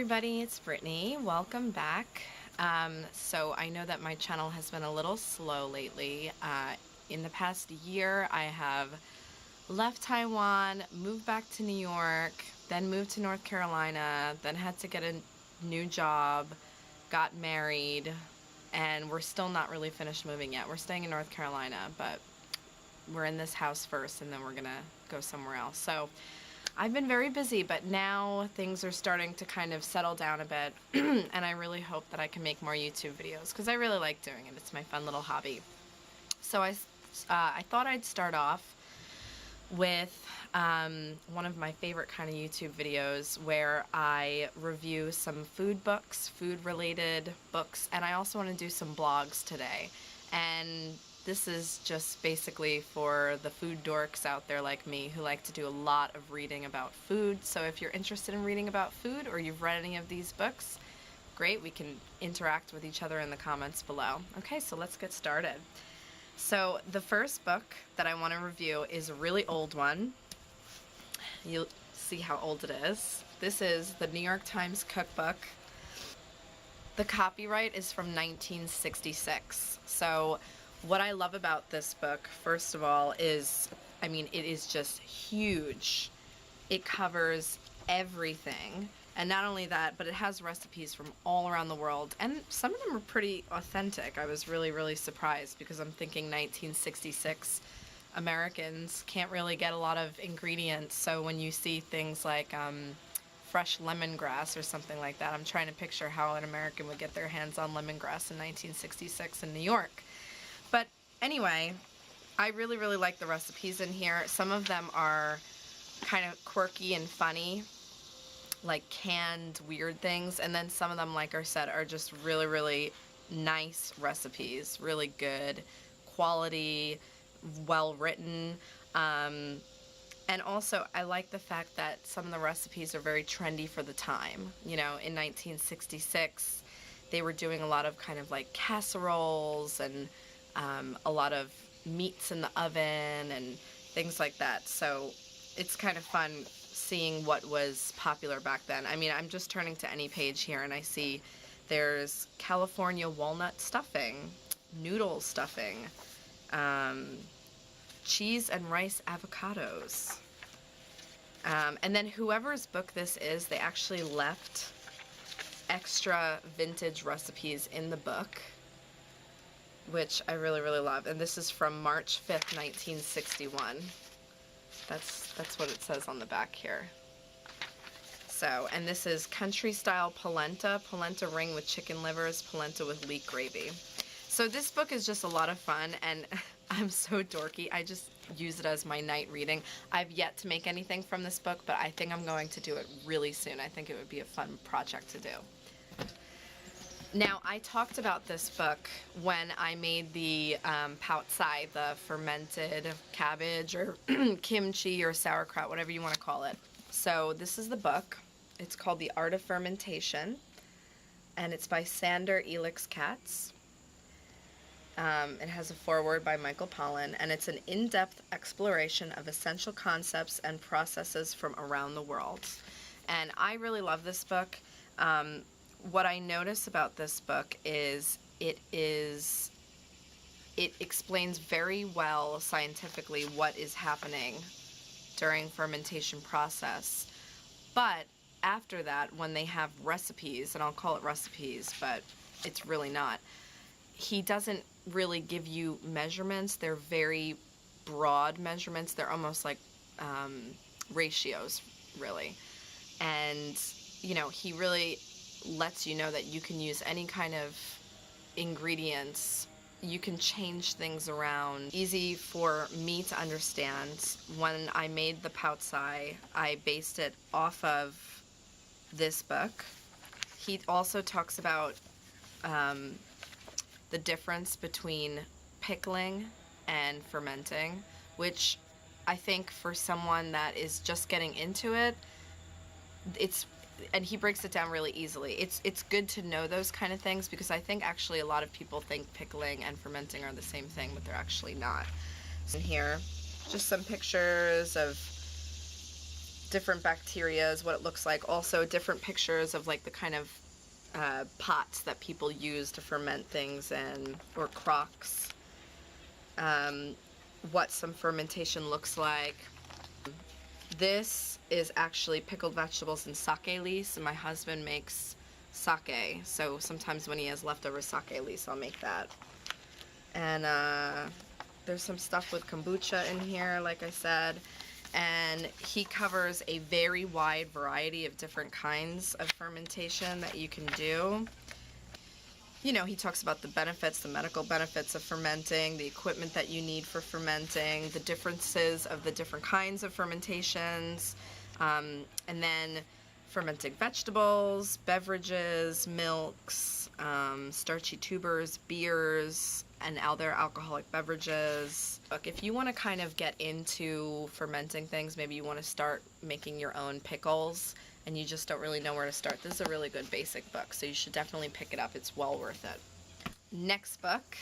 everybody, it's Brittany. Welcome back. So I know that my channel has been a little slow lately. In the past year, I have left Taiwan, moved back to New York, then moved to North Carolina, then had to get a new job, got married, and we're still not really finished moving yet. We're staying in North Carolina, but we're in this house first and then we're gonna go somewhere else. So I've been very busy, but now things are starting to kind of settle down a bit and I really hope that I can make more YouTube videos because I really like doing it. It's my fun little hobby. So I thought I'd start off with one of my favorite kind of YouTube videos where I review some food books, food related books, and I also want to do some blogs today. And this is just basically for the food dorks out there like me who like to do a lot of reading about food. So if you're interested in reading about food or you've read any of these books, great, we can interact with each other in the comments below. Okay, so let's get started. So the first book that I want to review is a really old one. You'll see how old it is. This is the New York Times cookbook. The copyright is from 1966. So what I love about this book, first of all, is, I mean, it is just huge. It covers everything. And not only that, but it has recipes from all around the world. And some of them are pretty authentic. I was really, really surprised because I'm thinking 1966 Americans can't really get a lot of ingredients. So when you see things like fresh lemongrass or something like that, I'm trying to picture how an American would get their hands on lemongrass in 1966 in New York. But anyway, I really, really like the recipes in here. Some of them are kind of quirky and funny, like canned weird things, and then some of them, like I said, are just really, really nice recipes, really good quality, well written, and also I like the fact that some of the recipes are very trendy for the time. You know, in 1966 they were doing a lot of kind of like casseroles and a lot of meats in the oven and things like that. So it's kind of fun seeing what was popular back then. I mean, I'm just turning to any page here and I see there's California walnut stuffing, noodle stuffing, cheese and rice avocados. And then whoever's book this is, they actually left extra vintage recipes in the book, which I really, really love. And this is from March 5th, 1961. That's what it says on the back here. So, and this is country style polenta, polenta ring with chicken livers, polenta with leek gravy. So this book is just a lot of fun, and I'm so dorky. I just use it as my night reading. I've yet to make anything from this book, but I think I'm going to do it really soon. I think it would be a fun project to do. Now, I talked about this book when I made the paotsai, the fermented cabbage or kimchi or sauerkraut, whatever you want to call it. So this is the book. It's called The Art of Fermentation, and it's by Sandor, Ellix, Katz. It has a foreword by Michael Pollan, and it's an in-depth exploration of essential concepts and processes from around the world. And I really love this book. What I notice about this book is it explains very well scientifically what is happening during fermentation process. But after that, when they have recipes, and I'll call it recipes, but it's really not, he doesn't really give you measurements. They're very broad measurements. They're almost like ratios, really. And, you know, he really lets you know that you can use any kind of ingredients. You can change things around. Easy for me to understand. When I made the paotsai, I based it off of this book. He also talks about the difference between pickling and fermenting, which I think for someone that is just getting into it, and he breaks it down really easily. It's good to know those kind of things because I think actually a lot of people think pickling and fermenting are the same thing, but they're actually not. So in here, just some pictures of different bacterias, what it looks like. Also different pictures of like the kind of pots that people use to ferment things in, or crocks. What some fermentation looks like. This is actually pickled vegetables and sake leaves, and my husband makes sake, so sometimes when he has leftover sake leaves, I'll make that. And there's some stuff with kombucha in here, like I said, and he covers a very wide variety of different kinds of fermentation that you can do. You know, he talks about the benefits, the medical benefits of fermenting, the equipment that you need for fermenting, the differences of the different kinds of fermentations, and then fermenting vegetables, beverages, milks, starchy tubers, beers, and other alcoholic beverages. Look, if you want to kind of get into fermenting things, maybe you want to start making your own pickles, and you just don't really know where to start, this is a really good basic book, so you should definitely pick it up. It's well worth it. Next book.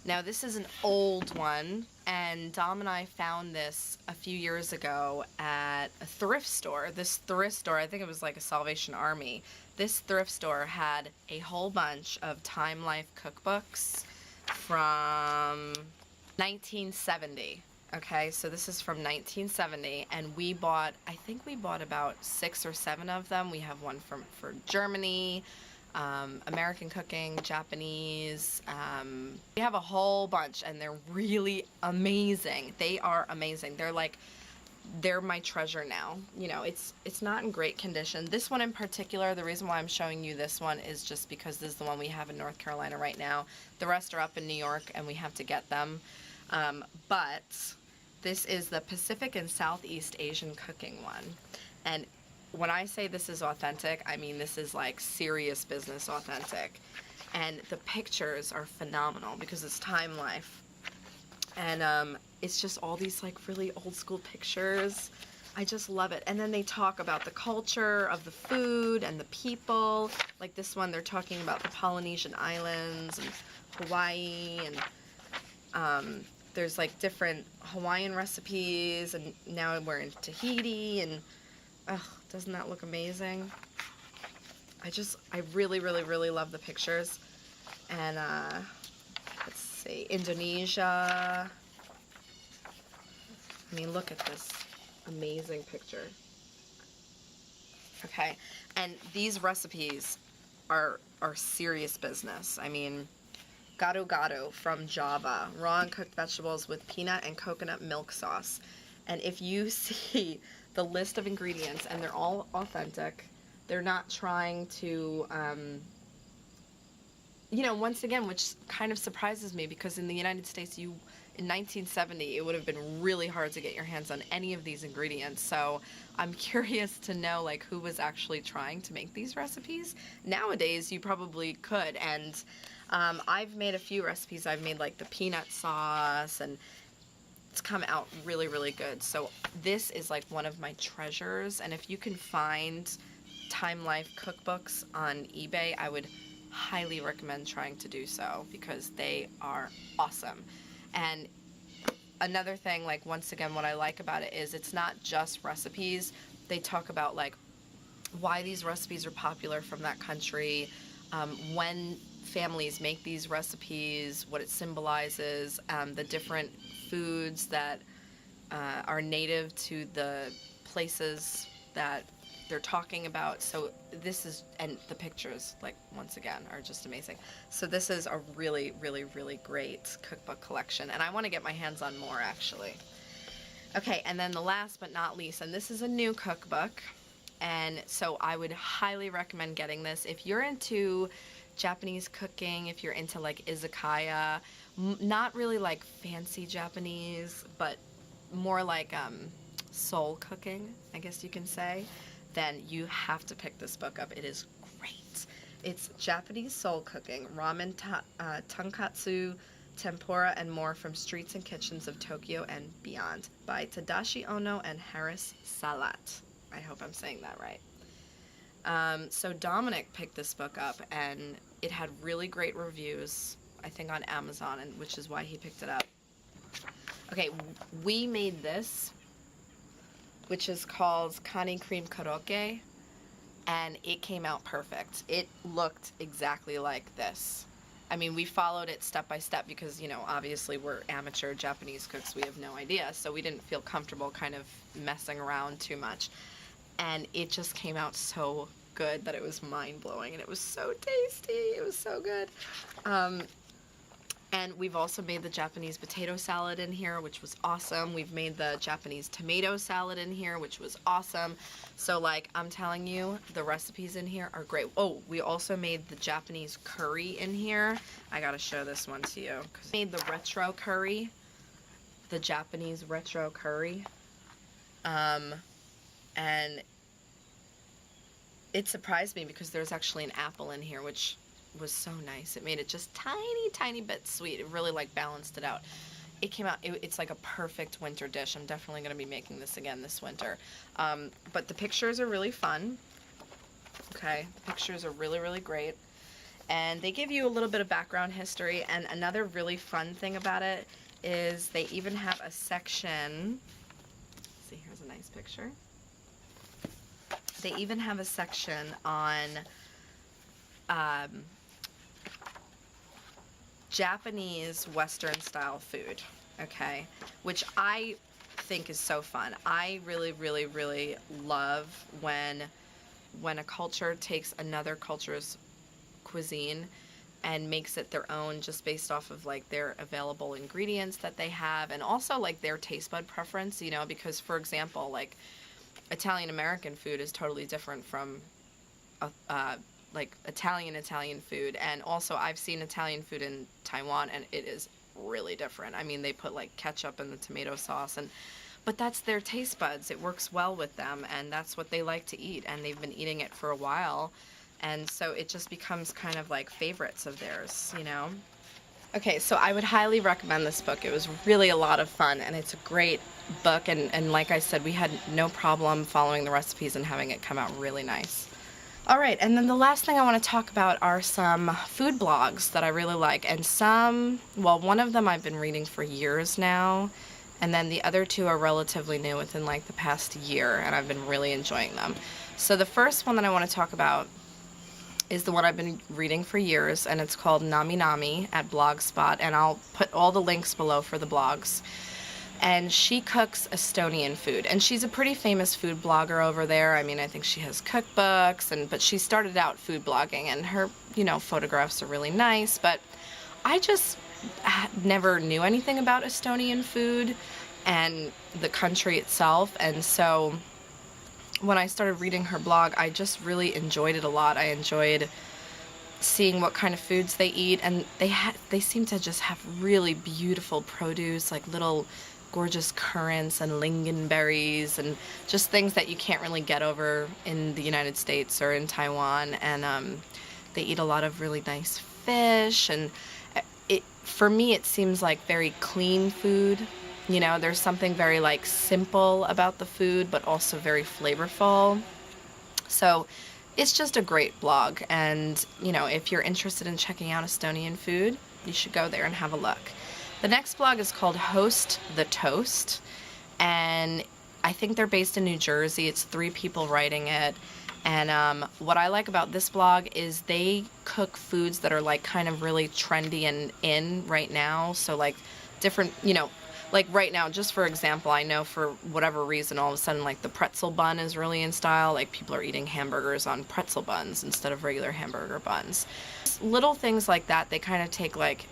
Now this is an old one, and Dom and I found this a few years ago at a thrift store. This thrift store, I think it was like a Salvation Army. This thrift store had a whole bunch of Time Life cookbooks from 1970. Okay, so this is from 1970, and we bought, I think we bought about 6 or 7 of them. We have one for Germany, American cooking, Japanese. We have a whole bunch, and they're really amazing. They are amazing. They're my treasure now. You know, it's not in great condition. This one in particular, the reason why I'm showing you this one is just because this is the one we have in North Carolina right now. The rest are up in New York, and we have to get them. But this is the Pacific and Southeast Asian cooking one. And when I say this is authentic, I mean this is like serious business authentic. And the pictures are phenomenal because it's Time Life. And it's just all these like really old school pictures. I just love it. And then they talk about the culture of the food and the people. Like this one, they're talking about the Polynesian islands and Hawaii, and there's like different Hawaiian recipes, and now we're in Tahiti, and doesn't that look amazing? I really, really, really love the pictures. And let's see, Indonesia. I mean, look at this amazing picture. Okay, and these recipes are serious business. I mean, gado-gado from Java, raw and cooked vegetables with peanut and coconut milk sauce. And if you see the list of ingredients, and they're all authentic, they're not trying to, you know, once again, which kind of surprises me, because in the United States, in 1970, it would have been really hard to get your hands on any of these ingredients. So I'm curious to know like who was actually trying to make these recipes. Nowadays, you probably could, and I've made a few recipes. I've made like the peanut sauce, and it's come out really, really good. So this is like one of my treasures, and if you can find Time Life cookbooks on eBay, I would highly recommend trying to do so because they are awesome. And another thing, like once again, what I like about it is it's not just recipes. They talk about like why these recipes are popular from that country, when families make these recipes, what it symbolizes, the different foods that are native to the places that they're talking about. So this is, and the pictures, like once again, are just amazing. So this is a really, really, really great cookbook collection, and I want to get my hands on more actually. Okay, and then the last but not least, and this is a new cookbook, and so I would highly recommend getting this if you're into Japanese cooking, if you're into like izakaya, not really like fancy Japanese, but more like soul cooking, I guess you can say, then you have to pick this book up. It is great. It's Japanese soul cooking, ramen, tonkatsu, tempura, and more from streets and kitchens of Tokyo and beyond by Tadashi Ono and Haris Salat. I hope I'm saying that right. So Dominic picked this book up, and it had really great reviews, I think on Amazon, and which is why he picked it up. Okay, we made this which is called Kani Cream Karaoke, and it came out perfect. It looked exactly like this. I mean, we followed it step by step because, you know, obviously we're amateur Japanese cooks. We have no idea, so we didn't feel comfortable kind of messing around too much. And it just came out so good that it was mind-blowing, and it was so tasty. It was so good. And we've also made the Japanese potato salad in here, which was awesome. We've made the Japanese tomato salad in here, which was awesome. So, like, I'm telling you, the recipes in here are great. Oh, we also made the Japanese curry in here. I gotta show this one to you. We made the retro curry, the Japanese retro curry. And it surprised me because there's actually an apple in here, which was so nice. It made it just tiny bit sweet. It really like balanced it out. It came out, it's like a perfect winter dish. I'm definitely going to be making this again this winter. But the pictures are really fun. Okay, the pictures are really great. And they give you a little bit of background history. And another really fun thing about it is they even have a section. Let's see, here's a nice picture. They even have a section on Japanese Western style food, okay, which I think is so fun. I really love when a culture takes another culture's cuisine and makes it their own just based off of like their available ingredients that they have, and also like their taste bud preference, you know, because for example, like Italian American food is totally different from like Italian food, and also I've seen Italian food in Taiwan and it is really different. I mean, they put like ketchup in the tomato sauce, but that's their taste buds. It works well with them, and that's what they like to eat, and they've been eating it for a while, and so it just becomes kind of like favorites of theirs, you know? Okay, so I would highly recommend this book. It was really a lot of fun, and it's a great book, and like I said, we had no problem following the recipes and having it come out really nice. Alright, and then the last thing I want to talk about are some food blogs that I really like, and one of them I've been reading for years now, and then the other two are relatively new within like the past year, and I've been really enjoying them. So the first one that I want to talk about is the one I've been reading for years, and it's called Nami Nami at Blogspot, and I'll put all the links below for the blogs. And she cooks Estonian food, and she's a pretty famous food blogger over there. I mean, I think she has cookbooks, but she started out food blogging, and her, you know, photographs are really nice, but I just never knew anything about Estonian food and the country itself, and so when I started reading her blog, I just really enjoyed it a lot. I enjoyed seeing what kind of foods they eat, and they seem to just have really beautiful produce, like little gorgeous currants and lingonberries and just things that you can't really get over in the United States or in Taiwan, and they eat a lot of really nice fish, and for me it seems like very clean food. You know, there's something very like simple about the food, but also very flavorful. So it's just a great blog, and you know, if you're interested in checking out Estonian food, you should go there and have a look. The next blog is called Host the Toast, and I think they're based in New Jersey. It's 3 people writing it, and what I like about this blog is they cook foods that are like kind of really trendy and in right now. So like different, you know, like right now, just for example, I know for whatever reason, all of a sudden, like the pretzel bun is really in style. Like people are eating hamburgers on pretzel buns instead of regular hamburger buns. Little things like that, they kind of take like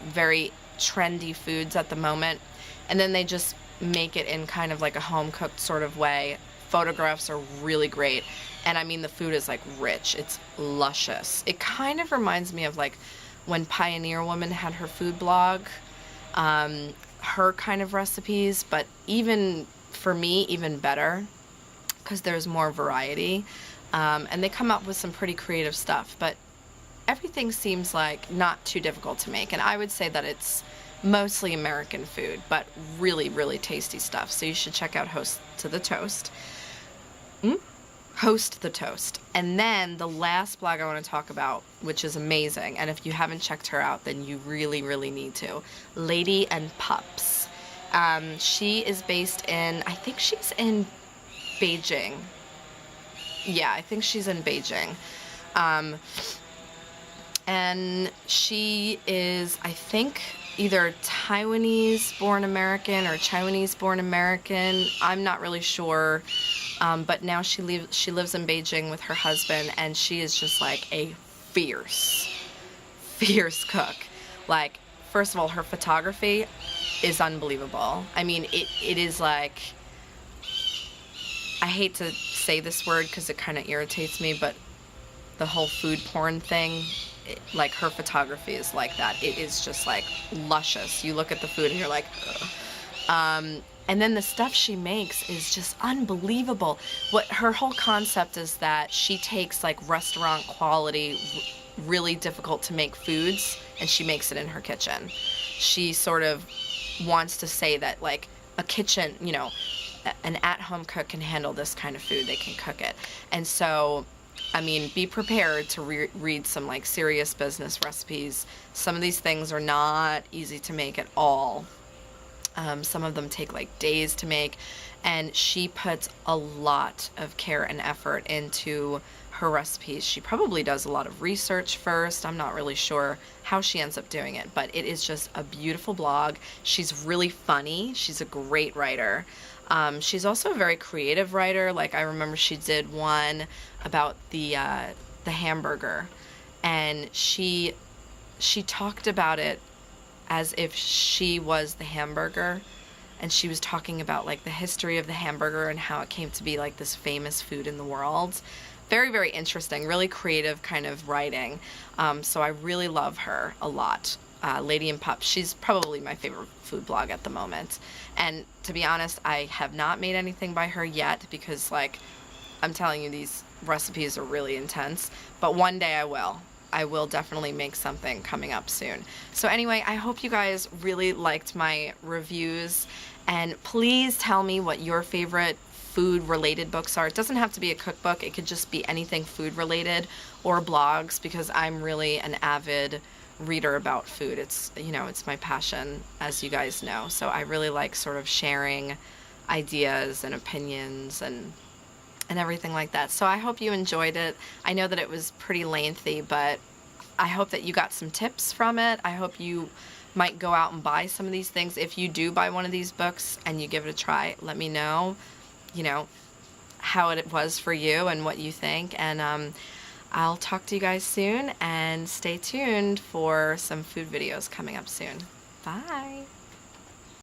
very trendy foods at the moment, and then they just make it in kind of like a home-cooked sort of way. Photographs are really great, and I mean the food is like rich. It's luscious. It kind of reminds me of like when Pioneer Woman had her food blog. Her kind of recipes, but even for me, even better, because there's more variety, and they come up with some pretty creative stuff, but everything seems like not too difficult to make, and I would say that it's mostly American food, but really tasty stuff. So you should check out Host the Toast. Host the Toast. And then the last blog I want to talk about, which is amazing, and if you haven't checked her out, then you really need to. Lady and Pups. She is based in, I think she's in Beijing. Yeah, I think she's in Beijing. And she is, I think, either Taiwanese-born American or Chinese-born American. I'm not really sure. But now she lives in Beijing with her husband, and she is just like a fierce cook. Like, first of all, her photography is unbelievable. I mean, it is like, I hate to say this word because it kind of irritates me, but the whole food porn thing, like, her photography is like that. It is just like luscious. You look at the food and you're like, ugh. And then the stuff she makes is just unbelievable. What her whole concept is that she takes like restaurant quality, really difficult to make foods, and she makes it in her kitchen. She sort of wants to say that, like, a kitchen, you know, an at-home cook can handle this kind of food. They can cook it. And so, I mean, be prepared to read some like serious business recipes. Some of these things are not easy to make at all. Some of them take like days to make, and she puts a lot of care and effort into her recipes. She probably does a lot of research first. I'm not really sure how she ends up doing it, but it is just a beautiful blog. She's really funny. She's a great writer. She's also a very creative writer. Like, I remember she did one about the hamburger, and she talked about it as if she was the hamburger, and she was talking about like the history of the hamburger and how it came to be like this famous food in the world. Very, very interesting, really creative kind of writing. So I really love her a lot. Lady and Pup, she's probably my favorite food blog at the moment. And to be honest, I have not made anything by her yet because, like, I'm telling you, these recipes are really intense, but one day I will. I will definitely make something coming up soon. So anyway, I hope you guys really liked my reviews, and please tell me what your favorite food-related books are. It doesn't have to be a cookbook. It could just be anything food-related or blogs, because I'm really an avid reader about food. It's, you know, it's my passion, as you guys know. So I really like sort of sharing ideas and opinions and everything like that. So I hope you enjoyed it. I know that it was pretty lengthy, but I hope that you got some tips from it. I hope you might go out and buy some of these things. If you do buy one of these books and you give it a try, let me know, you know, how it was for you and what you think. And I'll talk to you guys soon, and stay tuned for some food videos coming up soon. Bye.